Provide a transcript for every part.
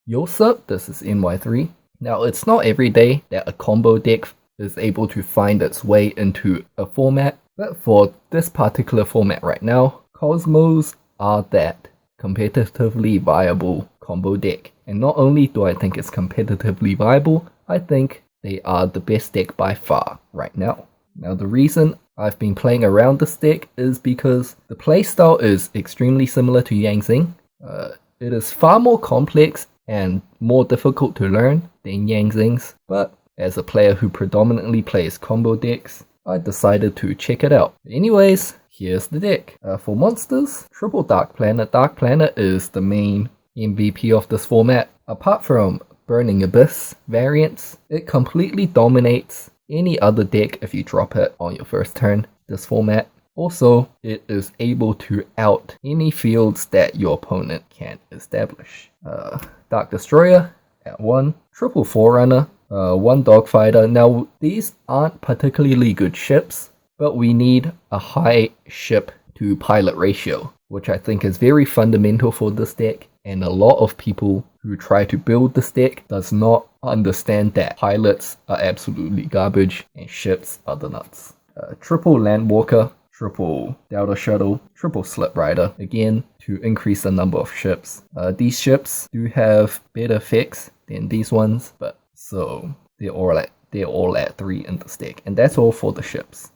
Yo Sept, this is Ny3. Now, it's not every day that a combo deck is able to find its way into a format, but for this particular format right now, Kozmos are that competitively viable combo deck. And not only do I think it's competitively viable, I think they are the best deck by far right now. Now, the reason I've been playing around this deck is because the playstyle is extremely similar to Ny3's. It is far more complex and more difficult to learn than Ny3's, but as a player who predominantly plays combo decks, I decided to check it out. Anyways, here's the deck. For monsters, triple Dark Planet. Dark Planet is the main MVP of this format. Apart from Burning Abyss variants, it completely dominates any other deck if you drop it on your first turn this format. Also, it is able to out any fields that your opponent can establish. Dark Destroyer at 1, triple Forerunner, 1 Dogfighter. Now, these aren't particularly good ships, but we need a high ship to pilot ratio, which I think is very fundamental for this deck, and a lot of people who try to build this deck does not understand that pilots are absolutely garbage and ships are the nuts. Triple Landwalker, triple Delta Shuttle, triple Slip Rider, again to increase the number of ships. These ships do have better effects than these ones, but so they're all at 3 in this deck, and that's all for the ships.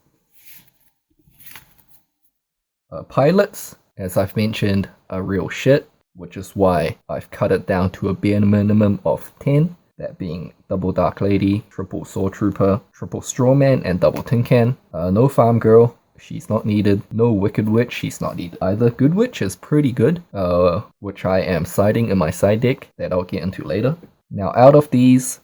Pilots, as I've mentioned, are real shit, which is why I've cut it down to a bare minimum of 10, that being double Dark Lady, triple Sword Trooper, triple Strawman, and double Tin Can. No Farm Girl, she's not needed. No Wicked Witch, she's not needed either. Good Witch is pretty good, which I am siding in my side deck that I'll get into later. Now, out of these,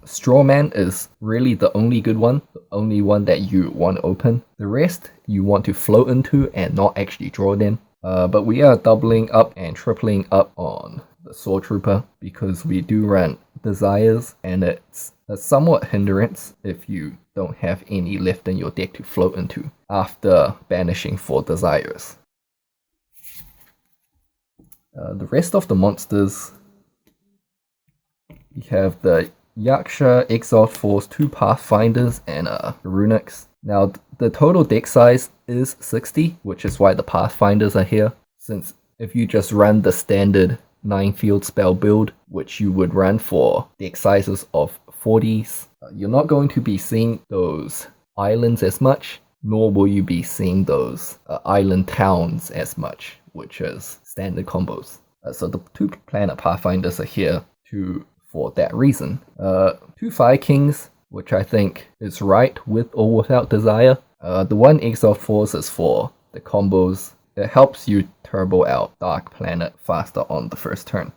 Strawman is really the only good one, the only one that you want to open. The rest you want to float into and not actually draw them. But we are doubling up and tripling up on the Sword Trooper because we do run Desires, and it's a somewhat hindrance if you don't have any left in your deck to float into after banishing 4 Desires. The rest of the monsters, we have the Yaksha, Exalt Force, 2 Pathfinders, and Runics. Now, the total deck size is 60, which is why the Pathfinders are here, since if you just run the standard 9-field spell build, which you would run for deck sizes of 40s, you're not going to be seeing those islands as much, nor will you be seeing those island towns as much, which is standard combos. So the 2 Planet Pathfinders are here for that reason. 2 Fire Kings, which I think is right with or without Desire. The 1 Exalt Force is for the combos. It helps you turbo out Dark Planet faster on the first turn.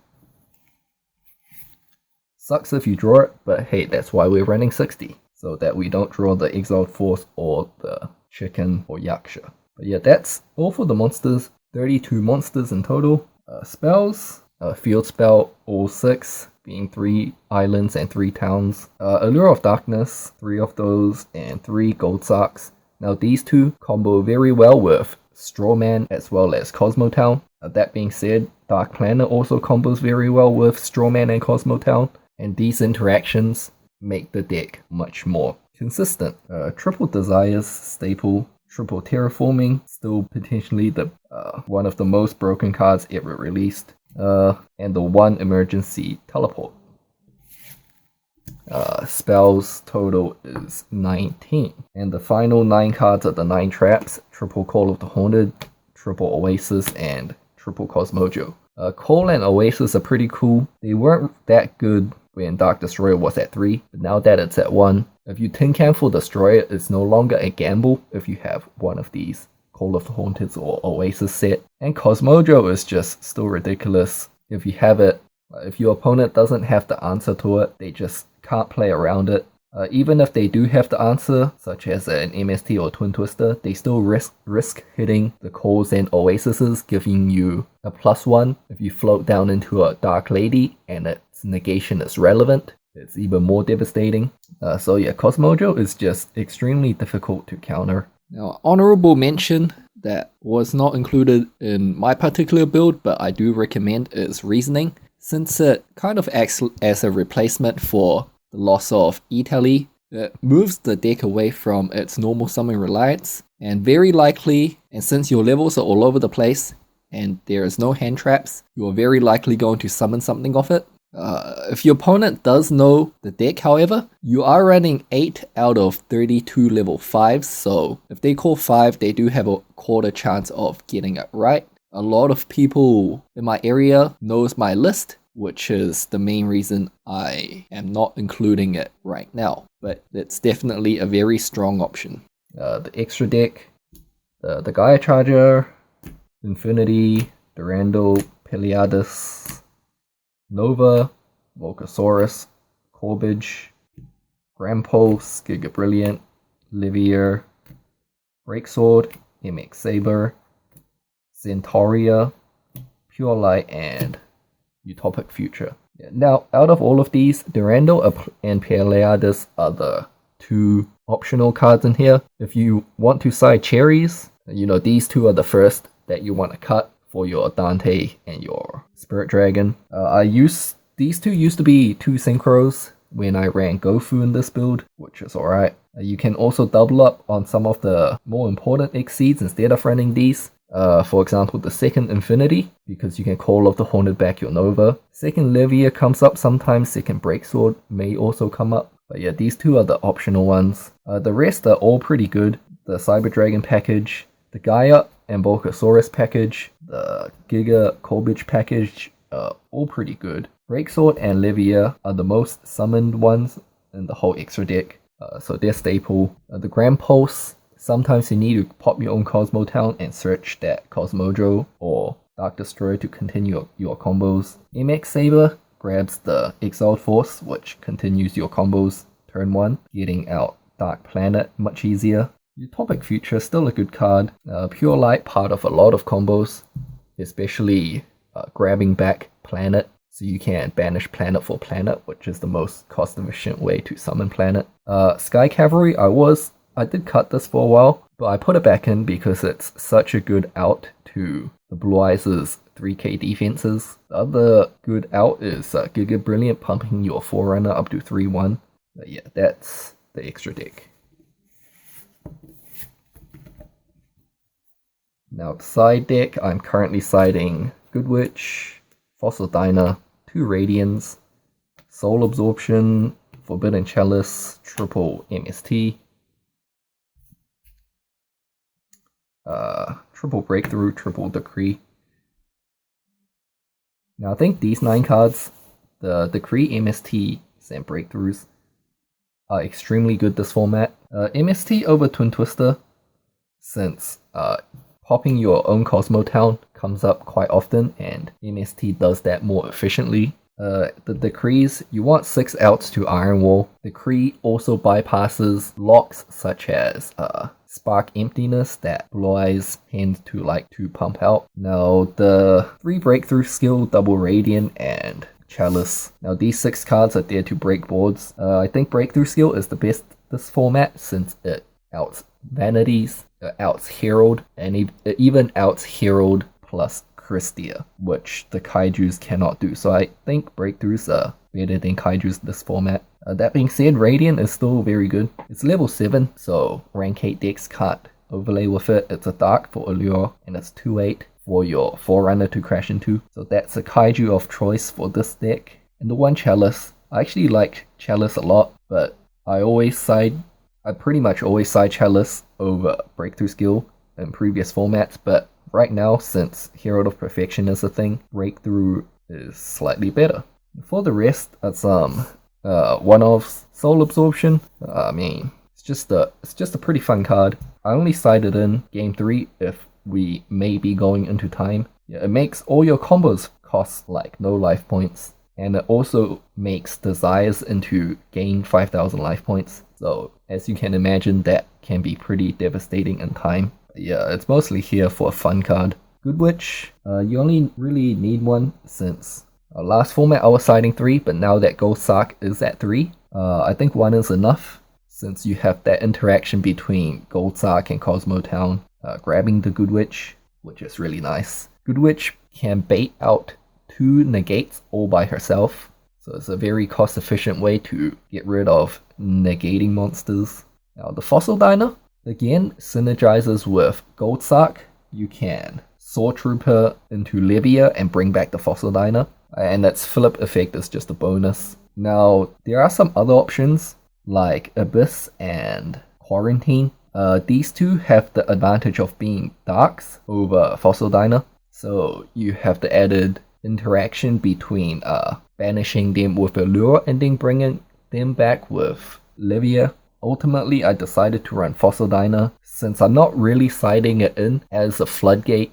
Sucks if you draw it, but hey, that's why we're running 60, so that we don't draw the Exalt Force or the Chicken or Yaksha. But yeah, that's all for the monsters. 32 monsters in total. Spells, Field Spell, all 6, being 3 islands and 3 towns. Allure of Darkness, 3 of those, and 3 Gold Socks. Now these 2 combo very well with Strawman as well as Kozmo Town. That being said, Dark Planet also combos very well with Strawman and Kozmo Town, and these interactions make the deck much more consistent. Triple Desires, staple. Triple Terraforming, still potentially the one of the most broken cards ever released. And the 1 Emergency Teleport. Spells total is 19. And the final 9 cards are the 9 traps, triple Call of the Haunted, triple Oasis, and triple Cosmojo. Call and Oasis are pretty cool. They weren't that good when Dark Destroyer was at 3, but now that it's at 1, if you Tin Can for Destroyer, it's no longer a gamble if you have one of these Call of the Haunted or Oasis set. And Cosmojo is just still ridiculous if you have it. If your opponent doesn't have the answer to it, they just can't play around it. Even if they do have the answer, such as an MST or Twin Twister, they still risk hitting the Calls and Oases, giving you a +1 if you float down into a Dark Lady and its negation is relevant. It's even more devastating. So yeah, Cosmojo is just extremely difficult to counter. Now, honorable mention that was not included in my particular build, but I do recommend is Reasoning. since it kind of acts as a replacement for the loss of E-Tally. It moves the deck away from its normal summon reliance, and very likely, and since your levels are all over the place, and there is no hand traps, you are very likely going to summon something off it. If your opponent does know the deck, however, you are running 8 out of 32 level 5s, so if they call 5, they do have a quarter chance of getting it right. A lot of people in my area knows my list, which is the main reason I am not including it right now, but it's definitely a very strong option. The extra deck, the Gaia Charger, Infinity, Durando, Peleades, Nova, Volcasaurus, Corbage, Grampulse, Giga Brilliant, Livier, Breaksword, MX Saber, Centauria, Pure Light, and Utopic Future. Now, out of all of these, Durando and Peleades are the 2 optional cards in here. If you want to side cherries, these 2 are the first that you want to cut for your Dante and your Spirit Dragon. These 2 used to be 2 synchros when I ran Gofu in this build, which is alright. You can also double up on some of the more important Exceeds instead of running these. For example, the second Infinity, because you can call off the Haunted back your Nova. Second Livier comes up sometimes, second Breaksword may also come up. But yeah, these 2 are the optional ones. The rest are all pretty good. The Cyber Dragon package, the Gaia and Volcasaurus package, the Giga Corbage package, all pretty good. Breaksword and Livier are the most summoned ones in the whole extra deck, so they're staple. The Grampulse, sometimes you need to pop your own Kozmo Town and search that Cosmojo or Dark Destroyer to continue your combos. MX Saber grabs the Exiled Force, which continues your combos turn 1, getting out Dark Planet much easier. Utopic Future, still a good card. Pure Light, part of a lot of combos, especially grabbing back Planet, so you can banish Planet for Planet, which is the most cost-efficient way to summon Planet. Sky Cavalry, I did cut this for a while, but I put it back in because it's such a good out to the Blue Eyes' 3k defenses. The other good out is Giga Brilliant, pumping your Forerunner up to 3-1. But yeah, that's the extra deck. Now, the side deck, I'm currently siding Good Witch, Fossil Dyna, 2 Radiants, Soul Absorption, Forbidden Chalice, triple MST, triple Breakthrough, triple Decree. Now, I think these 9 cards, the Decree, MST, and Breakthroughs, are extremely good this format. MST over Twin Twister, since popping your own Cosmo Town comes up quite often, and MST does that more efficiently. The Decrees, you want 6 outs to Iron Wall. Decree also bypasses locks such as Spark Emptiness that Blue Eyes tend to like to pump out. Now, the 3 Breakthrough skill, Double Radiant and Chalice. Now, these 6 cards are there to break boards. I think Breakthrough skill is the best this format since it outs Vanities, outs Herald, and it even outs Herald plus Christia, which the Kaijus cannot do. So I think Breakthroughs are better than Kaijus this format. That being said, Radiant is still very good. It's level 7, so rank 8 decks can't overlay with it. It's a Dark for Allure, and it's 2/8 for your Forerunner to crash into. So that's a Kaiju of choice for this deck. And the 1 Chalice, I actually like Chalice a lot, but I pretty much always side Chalice over Breakthrough skill in previous formats, but right now, since Herald of Perfection is a thing, Breakthrough is slightly better. For the rest, it's one-offs. Soul Absorption, I mean, it's just a pretty fun card. I only sided in game 3 if we may be going into time. Yeah, it makes all your combos cost like no life points, and it also makes Desires into gain 5,000 life points. So as you can imagine, that can be pretty devastating in time. Yeah, it's mostly here for a fun card. Good Witch, you only really need 1 since last format I was siding 3, but now that Gold Sark is at 3, I think 1 is enough since you have that interaction between Gold Sark and Cosmo Town grabbing the Good Witch, which is really nice. Good Witch can bait out 2 negates all by herself. So it's a very cost efficient way to get rid of negating monsters. Now the Fossil Diner, again, synergizes with Gold Sark. You can Saw Trooper into Libya and bring back the Fossil Diner. And that's Flip effect is just a bonus. Now, there are some other options like Abyss and Quarantine. These two have the advantage of being darks over Fossil Diner. So you have the added interaction between banishing them with a lure and then bringing them back with Livia. Ultimately, I decided to run Fossil Diner since I'm not really siding it in as a floodgate,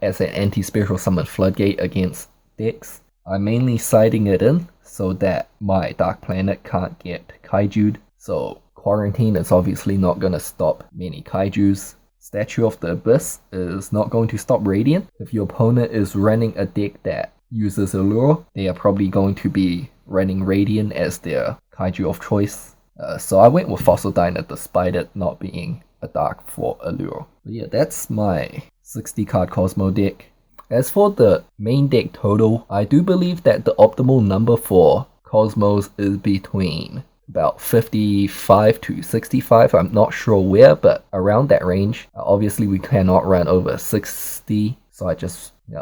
as an anti-special summon floodgate against decks. I'm mainly siding it in so that my Dark Planet can't get kaiju'd. So Quarantine is obviously not going to stop many kaijus. Statue of the Abyss is not going to stop Radiant. If your opponent is running a deck that uses Allure, they are probably going to be running Radiant as their kaiju of choice. So I went with Fossil Diner despite it not being a dark for Allure. But yeah, that's my 60 card Kozmo deck. As for the main deck total, I do believe that the optimal number for Kozmos is between about 55 to 65. I'm not sure where, but around that range. Obviously, we cannot run over 60, so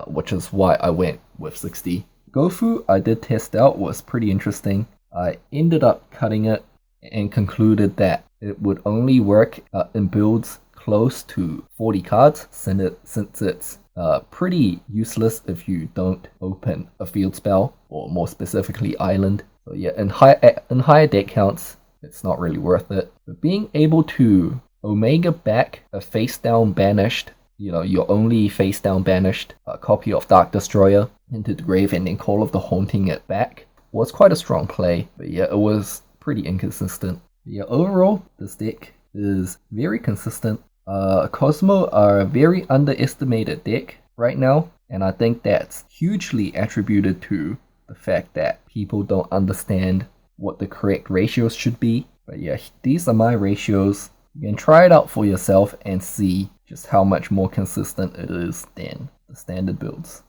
which is why I went with 60. Gofu, I did test out, was pretty interesting. I ended up cutting it and concluded that it would only work in builds close to 40 cards, since it's pretty useless if you don't open a field spell, or more specifically island. So yeah, in higher deck counts, it's not really worth it. But being able to Omega back a face down banished, your only face down banished copy of Dark Destroyer into the grave and then Call of the Haunting it back was quite a strong play. But yeah, it was pretty inconsistent. But yeah, overall, this deck is very consistent. Kozmo are a very underestimated deck right now, and I think that's hugely attributed to the fact that people don't understand what the correct ratios should be. But yeah, these are my ratios. You can try it out for yourself and see just how much more consistent it is than the standard builds.